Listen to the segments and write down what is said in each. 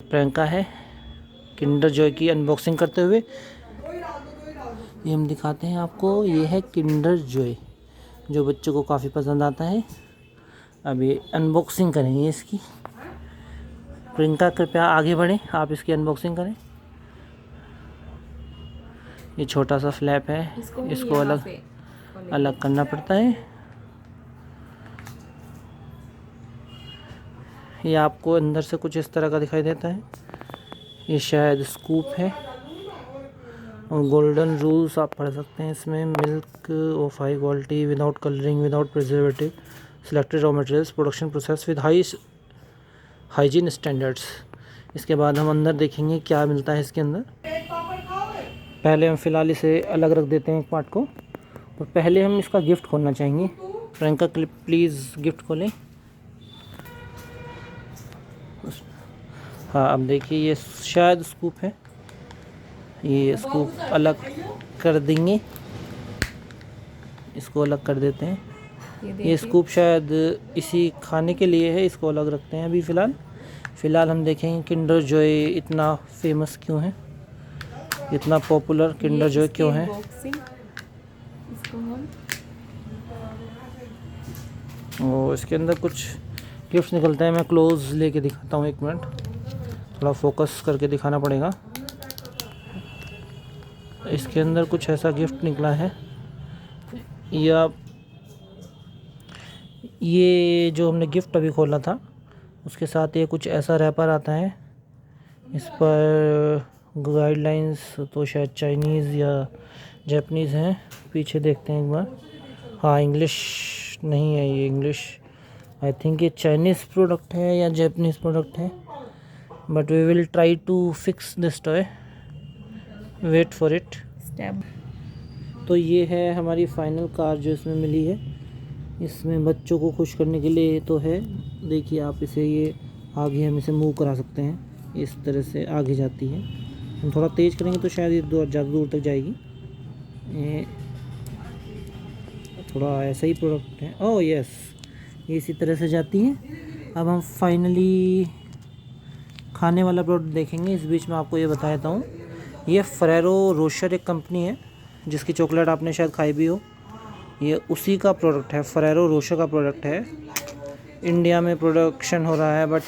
प्रियंका है Kinder Joy की unboxing करते हुए। ये हम दिखाते हैं आपको, ये है किंडर जॉय जो बच्चों को काफ़ी पसंद आता है। अभी अनबॉक्सिंग करेंगे इसकी। प्रियंका कृपया आगे बढ़ें, आप इसकी अनबॉक्सिंग करें। ये छोटा सा फ्लैप है, इसको अलग करना पड़ता है। ये आपको अंदर से कुछ इस तरह का दिखाई देता है। ये शायद स्कूप है और गोल्डन रूल्स आप पढ़ सकते हैं इसमें। Milk of high quality without colouring without preservative, selected raw materials, production process with high hygiene standards. इसके बाद हम अंदर देखेंगे क्या मिलता है इसके अंदर। पहले हम फ़िलहाल इसे अलग रख देते हैं एक पार्ट को, और पहले हम इसका गिफ्ट खोलना चाहेंगे। प्रियंका प्लीज़ गिफ्ट खोलें। हाँ, अब देखिए ये शायद स्कूप है। ये स्कूप अलग कर देंगे, इसको अलग कर देते हैं। ये स्कूप शायद इसी खाने के लिए है, इसको अलग रखते हैं अभी फ़िलहाल हम देखेंगे किंडर जॉय इतना फेमस क्यों है, इतना पॉपुलर किंडर जॉय क्यों है। और इसके अंदर कुछ गिफ्ट निकलता है। मैं क्लोज लेके दिखाता हूँ, एक मिनट, थोड़ा फोकस करके दिखाना पड़ेगा। इसके अंदर कुछ ऐसा गिफ्ट निकला है, या ये जो हमने गिफ्ट अभी खोला था उसके साथ ये कुछ ऐसा रैपर आता है। इस पर गाइडलाइंस तो शायद चाइनीज़ या जापानीज़ हैं। पीछे देखते हैं एक बार। हाँ, इंग्लिश नहीं है ये, इंग्लिश आई थिंक ये चाइनीज़ प्रोडक्ट है या जापानीज़ प्रोडक्ट है, but we will try to fix this toy, wait for it. तो ये है हमारी फाइनल कार जो इसमें मिली है। इसमें बच्चों को खुश करने के लिए तो है, देखिए आप इसे, ये आगे हम इसे मूव करा सकते हैं, इस तरह से आगे जाती है। हम थोड़ा तेज़ करेंगे तो शायद ये ज़्यादा दूर तक जाएगी। ये थोड़ा ऐसा ही प्रोडक्ट है। ओह यस, ये इसी तरह से जाती है। अब हम फाइनली खाने वाला प्रोडक्ट देखेंगे। इस बीच में आपको ये बता देता हूँ, ये फरेरो रोशर एक कंपनी है जिसकी चॉकलेट आपने शायद खाई भी हो। ये उसी का प्रोडक्ट है, फरेरो रोशर का प्रोडक्ट है। इंडिया में प्रोडक्शन हो रहा है, बट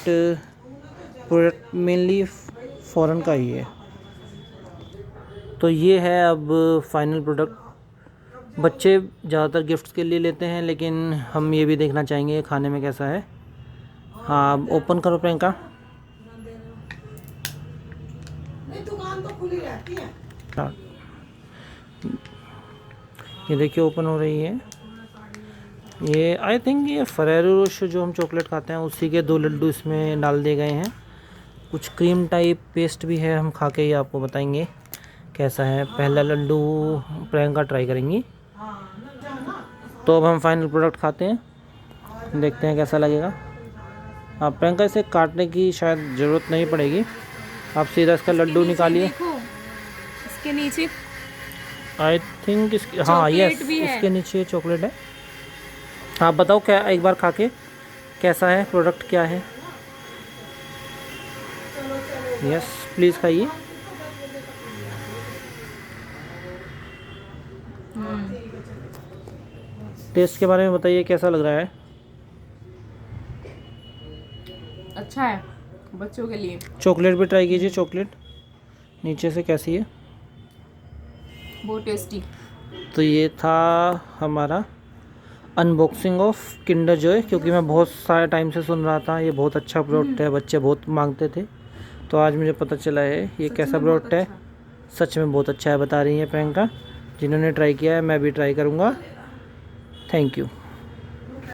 प्रोडक्ट मेनली फॉरेन का ही है। तो ये है अब फाइनल प्रोडक्ट। बच्चे ज़्यादातर गिफ्ट्स के लिए लेते हैं, लेकिन हम ये भी देखना चाहेंगे खाने में कैसा है। हाँ, ओपन करो प्रियंका। दुकान तो खुली रहती है। ये देखिए ओपन हो रही है। ये आई थिंक ये फरेरो रोशर जो हम चॉकलेट खाते हैं उसी के 2 लड्डू इसमें डाल दिए गए हैं। कुछ क्रीम टाइप पेस्ट भी है, हम खा के ही आपको बताएंगे कैसा है। पहला लड्डू प्रियंका ट्राई करेंगी। तो अब हम फाइनल प्रोडक्ट खाते हैं, देखते हैं कैसा लगेगा। आप प्रियंका इसे काटने की शायद ज़रूरत नहीं पड़ेगी, आप सीधा इसका लड्डू निकालिए। इसके नीचे आई थिंक हाँ यस, इसके नीचे चॉकलेट है। आप बताओ क्या, एक बार खा के कैसा है, प्रोडक्ट क्या है। यस प्लीज़ खाइए। टेस्ट के बारे में बताइए कैसा लग रहा है। अच्छा है बच्चों के लिए। चॉकलेट भी ट्राई कीजिए, चॉकलेट नीचे से कैसी है। बहुत टेस्टी। तो ये था हमारा अनबॉक्सिंग ऑफ किंडर जॉय, क्योंकि मैं बहुत सारे टाइम से सुन रहा था ये बहुत अच्छा प्रोडक्ट है, बच्चे बहुत मांगते थे। तो आज मुझे पता चला है ये कैसा प्रोडक्ट है। सच में बहुत अच्छा है, बता रही है प्रियंका। जिन्होंने ट्राई किया है मैं भी ट्राई करूँगा। Thank you.